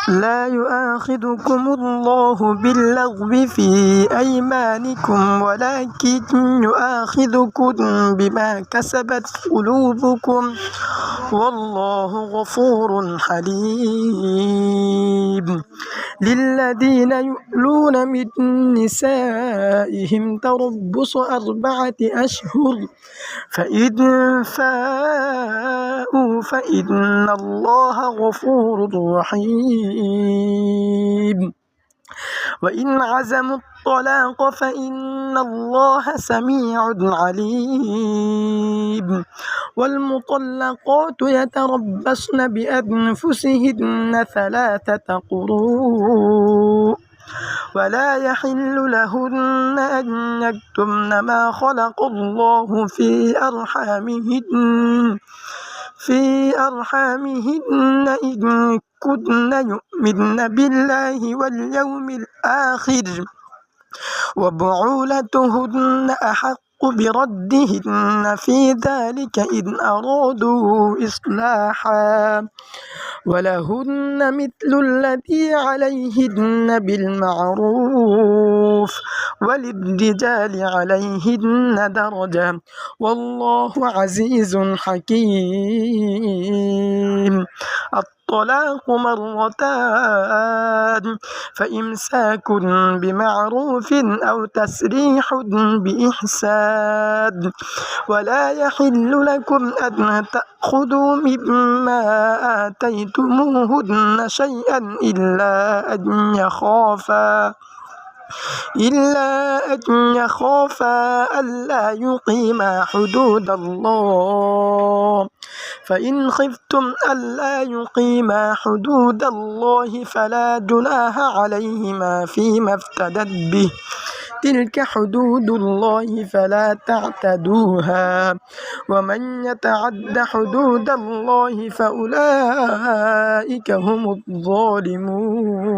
لا يؤاخذكم الله باللغو في أيمانكم ولكن يؤاخذكم بما كسبت قلوبكم والله غفور حليم. للذين يؤلون من نسائهم تربص 4 أشهر فإن فاءوا فإن الله غفور رحيم. وإن عزموا الطلاق فإن الله سميع عليم. والمطلقات يتربصن بأنفسهن 3 قروء ولا يحل لهن أن يكتمن ما خلق الله في أرحامهن إن كن يؤمن بالله واليوم الآخر وبعولتهن أحق بردهن في ذلك إن أرادوا إصلاحا ولهن مثل الذي عليهن بالمعروف وللرجال عليهن درجة والله عزيز حكيم. الطلاق 2 مرتان فإمساك بمعروف أو تسريح بإحسان ولا يحل لكم أن تأخذوا مما آتيتموهن شيئا إلا أن يخافا ألا يقيما حدود الله فإن خفتم ألا يقيما حدود الله فلا جناح عليهما فيما افتدت به تلك حدود الله فلا تعتدوها ومن يتعد حدود الله فأولئك هم الظالمون.